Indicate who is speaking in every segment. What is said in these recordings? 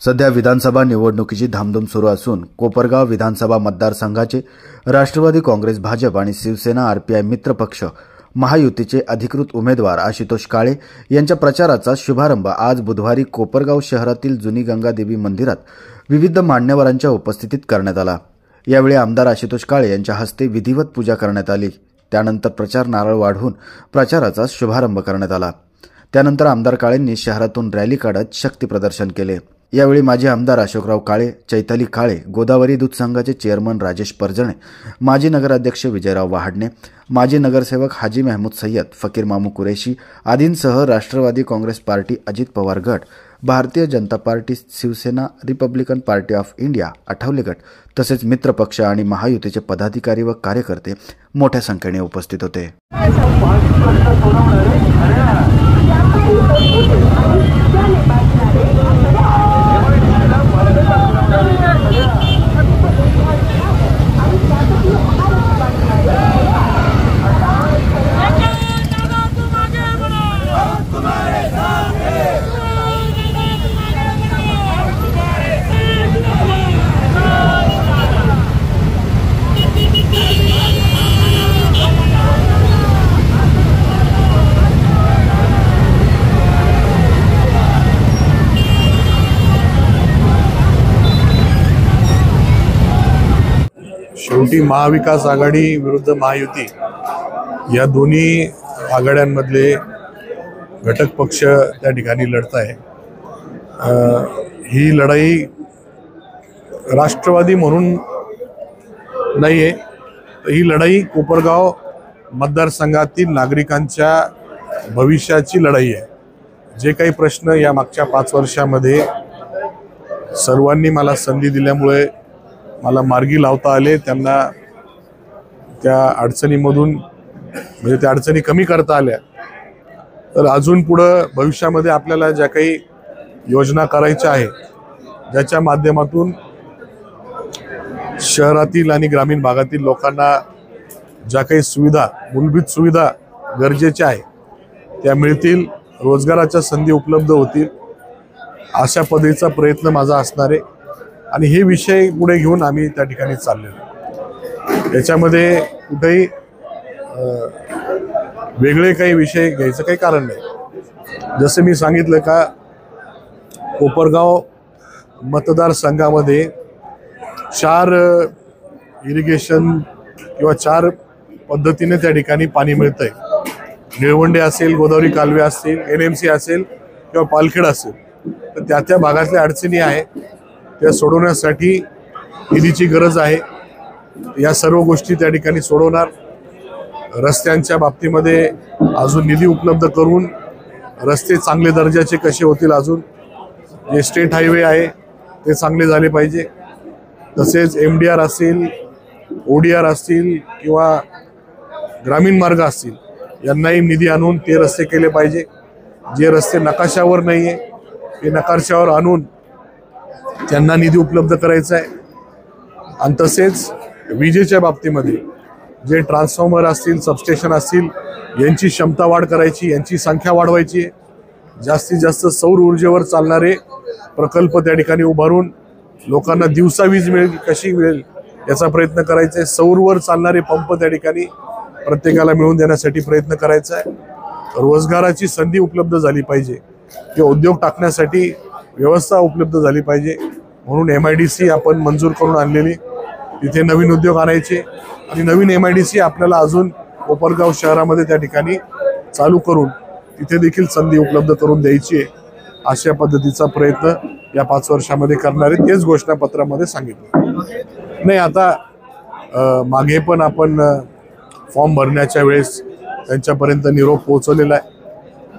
Speaker 1: सध्या विधानसभा निवडणुकीची धामधूम सुरू असून कोपरगाव विधानसभा मतदारसंघाचे राष्ट्रवादी काँग्रेस, भाजप आणि शिवसेना आरपीआय मित्र पक्ष महायुतीचे अधिकृत उमेदवार आशुतोष काळे यांच्या प्रचाराचा शुभारंभ आज बुधवारी कोपरगाव शहरातील जुनी गंगादेवी मंदिरात विविध मान्यवरांच्या उपस्थितीत करण्यात आला। यावेळी आमदार आशुतोष काळे यांच्या हस्ते विधिवत पूजा करण्यात आली। त्यानंतर प्रचार नारळ वाढवून प्रचाराचा शुभारंभ करण्यात आला। त्यानंतर आमदार काळेंनी शहरातून रॅली काढत शक्ती प्रदर्शन केले। यावेळी माजी आमदार अशोकराव काळे, चैताली काळे, गोदावरी दूध संघाचे चेअरमन राजेश परजणे, माजी नगराध्यक्ष विजयराव वहाडणे, माजी नगरसेवक हाजी महमूद सय्यद, फकीर मामू कुरेशी आदींसह राष्ट्रवादी काँग्रेस पार्टी, अजित पवार गट, Bharatiya Janata party, Shivsena, Republican Party of India, Athawale गट तसेच मित्र पक्ष आणि महायुतीचे पदाधिकारी व कार्यकर्ते मोठ्या संख्येने उपस्थित होते।
Speaker 2: शेवटी महाविकास आघाडी विरुद्ध महायुती या दोन्ही आघाड्यांमधले घटक पक्ष त्या ठिकाणी लढत आहे। ही लढाई राष्ट्रवादी म्हणून नाही आहे, ही लढाई कोपरगाव मतदारसंघातील नागरिकांच्या भविष्याची लढाई आहे। जे काही प्रश्न या मागच्या 5 वर्षामध्ये सर्वांनी मला संधी दिल्यामुळे मला मार्गी लावता आले, त्यांना त्या अडचणीमधून म्हणजे त्या अडचणी कमी करता आल्या, तर अजून पुढं भविष्यामध्ये आपल्याला ज्या काही योजना करायच्या आहे, ज्याच्या माध्यमातून शहरातील आणि ग्रामीण भागातील लोकांना ज्या काही सुविधा, मूलभूत सुविधा गरजेच्या आहे त्या मिळतील, रोजगाराच्या संधी उपलब्ध होतील, अशा पद्धतीचा प्रयत्न माझा असणार आहे। आणि हे विषय पुढे घेऊन आम्ही त्या ठिकाणी चाललेलो। याच्यामध्ये कुठेही वेगळे काही विषय घ्यायचं काही कारण नाही। जसं मी सांगितलं का कोपरगाव मतदारसंघामध्ये 4 इरिगेशन किंवा 4 पद्धतीने त्या ठिकाणी पाणी मिळतंय। निळवंडे असेल, गोदावरी कालवे असतील, NMC असेल किंवा पालखेड असेल, तर त्या भागातल्या अडचणी आहे त्या सोडवण्यासाठी निधीची गरज आहे। या सर्व गोष्टी त्या ठिकाणी सोडवणार। रस्त्यांच्या बाबतीमध्ये अजून निधी उपलब्ध करून रस्ते चांगले दर्जाचे कसे होतील, अजून जे स्टेट हायवे आहे ते चांगले झाले पाहिजे। तसेच MDR असेल, ODR असतील किंवा ग्रामीण मार्ग असतील, यांनाही निधी आणून ते रस्ते केले पाहिजे। जे रस्ते नकाशावर नाही आहे ते नकाशावर आणून त्यांना निधी उपलब्ध करायचा आहे। आणि तसेच विजेच्या बाबतीमध्ये जे ट्रान्सफॉर्मर असतील, सबस्टेशन असतील, यांची क्षमता वाढ करायची, यांची संख्या वाढवायची आहे। जास्तीत जास्त सौर ऊर्जेवर चालणारे प्रकल्प त्या ठिकाणी उभारून लोकांना दिवसा वीज मिळेल कशी मिळेल याचा प्रयत्न करायचा आहे। सौरवर चालणारे पंप त्या ठिकाणी प्रत्येकाला मिळवून देण्यासाठी प्रयत्न करायचा आहे। रोजगाराची संधी उपलब्ध झाली पाहिजे किंवा उद्योग टाकण्यासाठी व्यवस्था उपलब्ध झाली पाहिजे, म्हणून MIDC आपण मंजूर करून आणलेली, तिथे नवीन उद्योग आणायचे आणि नवीन MIDC आपल्याला अजून कोपरगाव शहरामध्ये त्या ठिकाणी चालू करून तिथे देखील संधी उपलब्ध करून द्यायची आहे। अशा पद्धतीचा प्रयत्न या 5 वर्षामध्ये करणारे तेच घोषणापत्रामध्ये सांगितलं नाही। आता मागे पण आपण फॉर्म भरण्याच्या वेळेस त्यांच्यापर्यंत निरोप पोहोचवलेला आहे,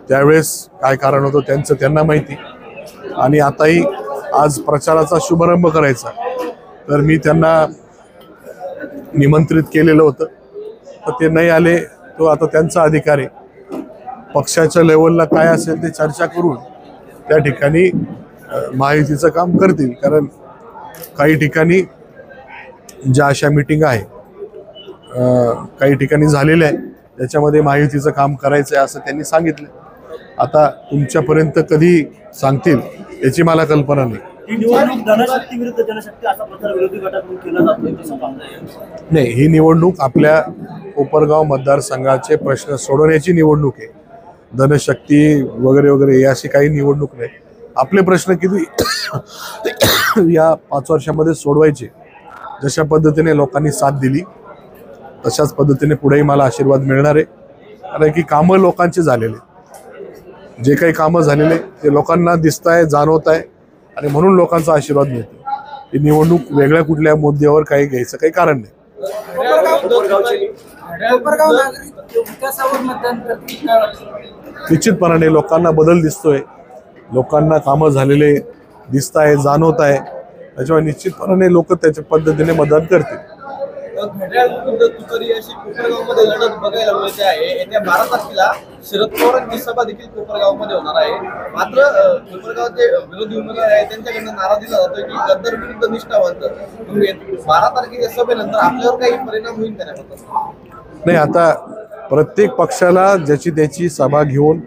Speaker 2: त्यावेळेस काय कारण होतं त्यांचं त्यांना माहिती। आणि आताही आज प्रचाराचा शुभारंभ करायचा, तर मी त्यांना निमंत्रित केलेलं होतं, तर ते नाही आले, तो आता त्यांचा अधिकार आहे। पक्षाच्या लेवलला काय असेल ते चर्चा करून त्या ठिकाणी महायुतीचं काम करतील। कारण काही ठिकाणी ज्या अशा मीटिंग आहे काही ठिकाणी झालेल्या आहे, त्याच्यामध्ये महायुतीचं काम करायचं आहे असं त्यांनी सांगितलं। आता तुमच्यापर्यंत कधी सांगतील याची मला कल्पना नाही।
Speaker 3: ही निवडणूक धनशक्ती विरुद्ध जनशक्ती असा प्रचार विरोधी गटाकडून केला जातोय तसं पाहताय?
Speaker 2: नाही, ही निवडणूक आपल्या कोपरगाव मतदारसंघाचे प्रश्न सोडवण्याची निवडणूक आहे. धनशक्ती वगैरे वगैरे अशी काही निवडणूक नाही. आपले प्रश्न किती या 5 वर्षामध्ये सोडवायचे. जशा पद्धतीने लोकांनी साथ दिली तशाच पद्धतीने पुढेही मला आशीर्वाद मिळणार आहे. कारण की कामं लोकांचे झालेले, जे काही कामं झालेले ते लोकांना दिसत आहे, जाणवत आहे आणि म्हणून लोकांचा आशीर्वाद मिळतो. ही निवडणूक वेगळ्या कुठल्या मुद्द्यावर काही घ्यायचं काही कारण नाही. निश्चितपणाने लोकांना बदल दिसतोय, लोकांना कामं झालेले दिसत आहे, जाणवत आहे. त्याच्यामुळे निश्चितपणाने लोक त्याच्या पद्धतीने मतदान करतील.
Speaker 4: घड्याळ विरुद्ध तुतारी अशी कोपरगावमध्ये लढत बघायला मिळते आहे. येत्या 12 तारखेला शरद पवारांची सभा देखील कोपरगावमध्ये होणार आहे. मात्र कोपरगावचे विरोधी उमेदवार आहेत त्यांच्याकडनं नारा दिला जातोय की गद्दार विरुद्ध निष्ठावंत. 12 तारखेच्या सभेनंतर आपल्यावर काही परिणाम होईल का
Speaker 2: नाही? आता प्रत्येक पक्षाला ज्याची त्याची सभा घेऊन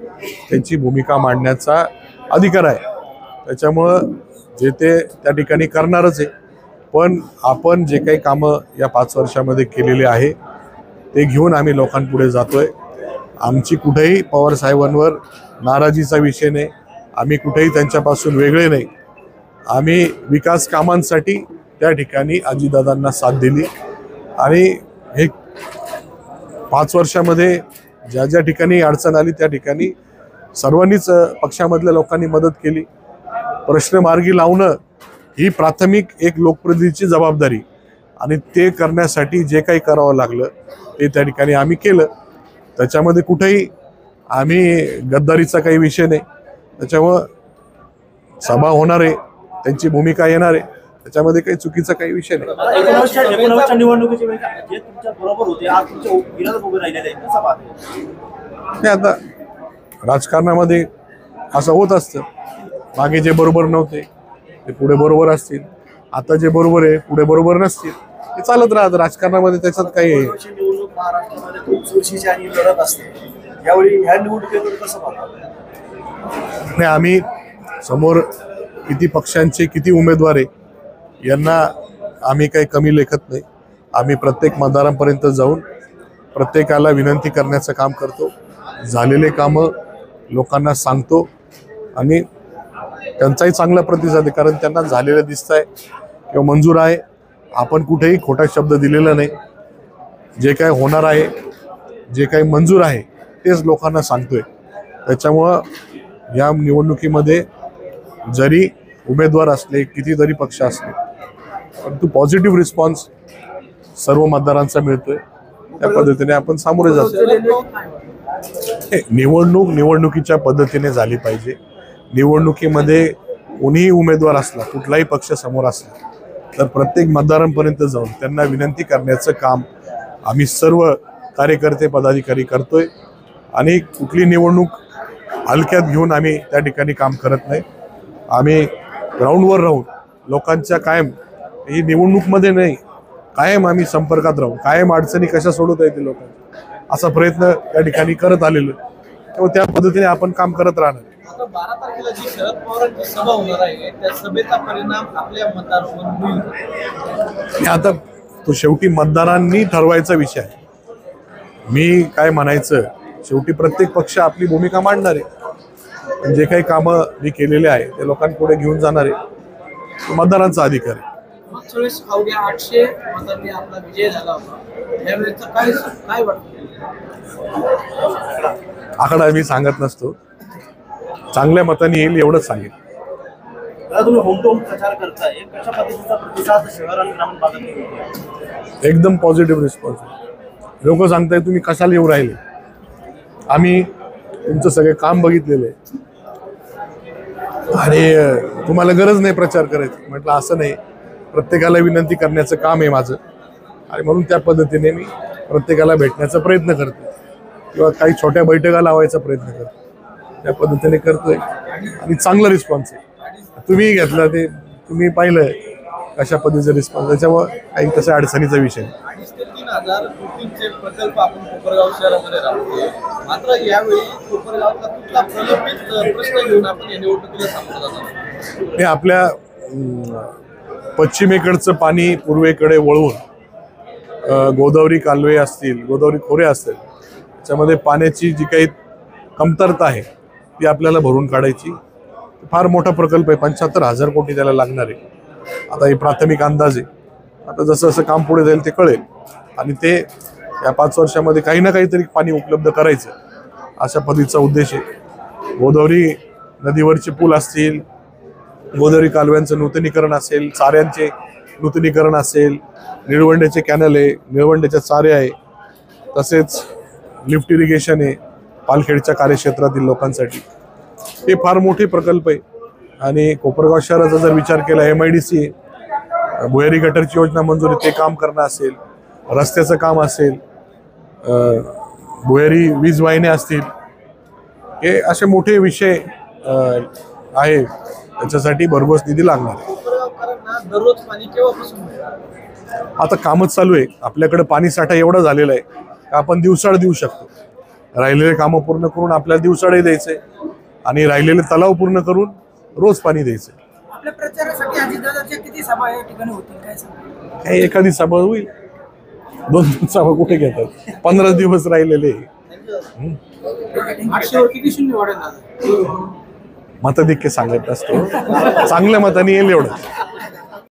Speaker 2: त्यांची भूमिका मांडण्याचा अधिकार आहे. त्याच्यामुळं जे ते त्या ठिकाणी करणारच आहे. पण आपण जे काही कामं या 5 वर्षामध्ये केलेले आहे ते घेऊन आम्ही लोकांपुढे जातोय. आमची कुठेही पवार साहेबांवर नाराजीचा विषय नाही. आम्ही कुठेही त्यांच्यापासून वेगळे नाही. आम्ही विकास कामांसाठी त्या ठिकाणी अजितदादांना साथ दिली आणि हे 5 वर्षामध्ये ज्या ज्या ठिकाणी अडचण आली त्या ठिकाणी सर्वांनीच पक्षामधल्या लोकांनी मदत केली. प्रश्न मार्गी लावणं ही प्राथमिक एक लोकप्रतिनिधीची जबाबदारी आणि ते करण्यासाठी जे काही करावं लागलं ते त्या ठिकाणी आम्ही केलं. त्याच्यामध्ये कुठेही आम्ही गद्दारीचा काही विषय नाही. त्याच्यामुळं सभा होणार आहे, त्यांची भूमिका येणार आहे, त्याच्यामध्ये काही चुकीचा काही विषय नाही.
Speaker 3: 19 निवडणुकीच्या वेळी जे तुमच्या बरोबर होते आज तुमच्या विरोधात उभे राहिलेले आहेत कसं पाहताय?
Speaker 2: आता राजकारणामध्ये असं होत असतं. मागे जे बरोबर नव्हते ते पुढे बरोबर असतील, आता जे बरोबर आहे पुढे बरोबर नसतील. ते चालत राहतं राजकारणामध्ये, त्याच्यात काही आहे.
Speaker 3: निवडणूक महाराष्ट्रामध्ये खूप चुरशीची आणि लढत असते. यावेळी ह्या निवडणुकीवर कसं पाहताय?
Speaker 2: नाही, आम्ही समोर किती पक्षांचे किती उमेदवार आहे यांना आम्ही काही कमी लेखत नाही. आम्ही प्रत्येक मतदारांपर्यंत जाऊन प्रत्येकाला विनंती करण्याचं काम करतो. झालेले कामं लोकांना सांगतो आणि त्यांचाही चांगला प्रतिसाद आहे. कारण त्यांना झालेलं दिसत आहे किंवा मंजूर आहे. आपण कुठेही खोटा शब्द दिलेला नाही. जे काय होणार आहे, जे काही मंजूर आहे तेच लोकांना सांगतोय. त्याच्यामुळं या निवडणुकीमध्ये जरी उमेदवार असले, कितीतरी पक्ष असले, परंतु पॉझिटिव्ह रिस्पॉन्स सर्व मतदारांचा मिळतोय. त्या पद्धतीने आपण सामोरे जातो. निवडणुकीच्या पद्धतीने झाली पाहिजे. निवडणुकीमध्ये कोणीही उमेदवार असला, कुठलाही पक्ष समोर असला तर प्रत्येक मतदारांपर्यंत जाऊन त्यांना विनंती करण्याचं काम आम्ही सर्व कार्यकर्ते पदाधिकारी करतोय. आणि कुठली निवडणूक हलक्यात घेऊन आम्ही त्या ठिकाणी काम करत नाही. आम्ही ग्राउंडवर राहून लोकांच्या कायम, ही निवडणूकमध्ये नाही, कायम आम्ही संपर्कात राहून कायम अडचणी कशा सोडवता येतील लोकांना असा प्रयत्न त्या ठिकाणी करत आलेलो. त्यामुळे त्या पद्धतीने आपण काम करत राहणार.
Speaker 4: 12 तारखेला जी शरद पवारांची सभा होणार आहे त्या सभेचा परिणाम आपल्या मतदारांवर होईल?
Speaker 2: आता तो शेवटी मतदारांनी ठरवायचा विषय आहे. मी काय म्हणायचं, शेवटी प्रत्येक पक्ष आपली भूमिका मांडणार आहे. पण जे काही कामं मी केलेले आहे ते लोकांपुढे घेऊन जाणार आहे. मतदारांचा अधिकार आहे.
Speaker 4: मागच्या वेळेस अवघ्या 800 मतांनी आपला विजय झाला होता. यावेळेचा काय वाटतं?
Speaker 2: आकडा मी सांगत नसतो. चांगल्या मतांनी येईल एवढंच सांगेल.
Speaker 3: तुम्ही होम टू होम प्रचार करताय, कशा पद्धतीचा प्रतिसाद शहर आणि ग्रामीण भागात मिळतोय?
Speaker 2: एकदम पॉझिटिव्ह रिस्पॉन्स. लोक सांगताय तुम्ही कशाला येऊ राहिले, आम्ही तुमचं सगळे काम बघितलेलं आहे आणि तुम्हाला गरज नाही प्रचार करायची. म्हटलं असं नाही, प्रत्येकाला विनंती करण्याचं काम आहे माझं आणि म्हणून त्या पद्धतीने मी प्रत्येकाला भेटण्याचा प्रयत्न करतो किंवा काही छोट्या बैठका लावायचा प्रयत्न करतो. त्या पद्धतीने करतोय आणि चांगला रिस्पॉन्स आहे. तुम्ही घेतला ते तुम्ही पाहिलं कशा पद्धतीचा रिस्पॉन्स. त्याच्यामुळे काही तशा अडचणीचा विषय नाही.
Speaker 4: 2.5 ते 3,000 कोटींचे प्रकल्प आपण कोपरगाव शहरामध्ये राबवतोय. मात्र यावेळी कोपरगावचा कुठला प्रलंबित प्रश्न घेऊन आपण या निवडणुकीला सामोरं जाणार?
Speaker 2: हे आपल्या पश्चिमेकडचं पाणी पूर्वेकडे वळवून गोदावरी कालवे असतील, गोदावरी खोरे असतील, त्याच्यामध्ये पाण्याची जी काही कमतरता आहे ती आपल्याला भरून काढायची. फार मोठा प्रकल्प आहे, 75,000 कोटी त्याला लागणार आहे. आता हे प्राथमिक अंदाज आहे. आता जसं जसं काम पुढे जाईल ते कळेल आणि ते या 5 वर्षामध्ये काही ना काहीतरी पाणी उपलब्ध करायचं अशा पद्धतीचा उद्देश आहे. गोदावरी नदीवरचे पूल असतील, गोदावरी कालव्यांचं नूतनीकरण असेल, चाऱ्यांचे नूतनीकरण असेल, निळवंड्याचे कॅनल आहे, निळवंड्याच्या चाऱ्या आहे, तसेच लिफ्ट इरिगेशन आहे पालखेडच्या कार्यक्षेत्रातील लोकांसाठी. हे फार मोठे प्रकल्प आहे आणि कोपरगाव शहराचा जर विचार केला, MIDC आहे, भुयारी गटरची योजना मंजूर आहे, ते काम करणं असेल, रस्त्याचं काम असेल, भुयारी वीज वाहिन्या असतील, हे असे मोठे विषय आहे. त्याच्यासाठी भरघोस निधी लागणार आहे.
Speaker 4: कोपरगावकरांना दररोज पाणी केव्हापासून मिळेल?
Speaker 2: आता कामच चालू आहे. आपल्याकडे पाणी साठा एवढा झालेला आहे का आपण दिवसाळ देऊ शकतो. राहिलेले कामं पूर्ण करून आपल्याला दिवसाळही द्यायचे आणि राहिलेले तलाव पूर्ण करून रोज पाणी द्यायचं.
Speaker 5: आपल्या प्रचारासाठी अजितदादांच्या किती सभा या ठिकाणी होतील काय सांगा?
Speaker 2: काही एखादी सभा होईल, 2 सभा कुठे घेतात, 15 दिवस राहिलेले.
Speaker 5: 800 वर किती शून्य वाढेल?
Speaker 2: मतधिक्य सांगत असतो, चांगल्या मताने येईल एवढं.